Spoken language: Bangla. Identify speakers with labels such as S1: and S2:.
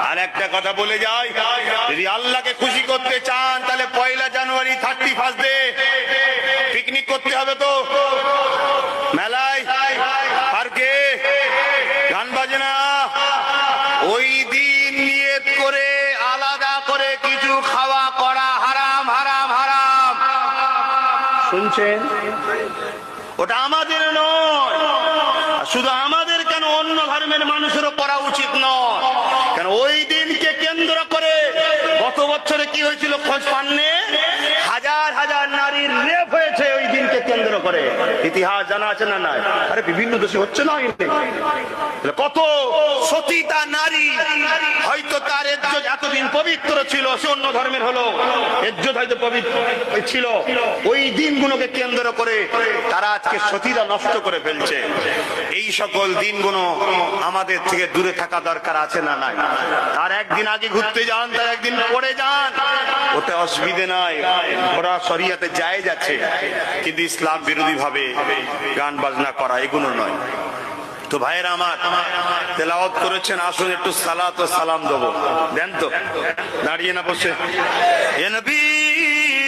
S1: আর একটা কথা বলে যাই, যদি আল্লাহকে খুশি করতে চান তাহলে 1 জানুয়ারি 31 ডে পিকনিক করতে হবে, তো মেলায় পার্কে গান বাজনা, ওই দিন নিয়ত করে আলাদা করে কিছু খাওয়া করা হারাম হারাম হারাম। শুনছেন? ওটা আমাদের নয়, শুধু আমাদের কেন, অন্য ধর্মের মানুষেরও করা উচিত নয়। কেন ওই দিনকে কেন্দ্র করে গত বছরে কি হয়েছিল খোঁজ পাননি? হাজার হাজার নারীর রেপ হয়েছে ওই দিনকে কেন্দ্র করে। ইতিহাস জানা আছে না? নাই? আরে বিভিন্ন দেশে হচ্ছে না? কত সতীতা নারী, হয়তো তার ইজ্জত এতদিন পবিত্র ছিল, সে অন্য ধর্মের হলো, ইজ্জত হয়তো পবিত্র ছিল, ওই দিনগুলোকে কেন্দ্র করে তারা আজকে সতীরা নষ্ট করে ফেলছে। এই সকল দিনগুলো আমাদের থেকে দূরে থাকা দরকার আছে না? নাই? তার একদিন আগে ঘুরতে যান, তার একদিন পরে যান, ওতে অসুবিধে নাই, ওরা শরিয়াতে জায়েজ আছে, কিন্তু ইসলাম বিরোধী ভাবে গান বাজনা করা এগুলো নয়। তো ভাইয়েরা আমার, তেলাওয়াত করেছেন, আসুন একটু সালাত ও সালাম দেবো। দেন তো, দাঁড়িয়ে না বসে। এ নবী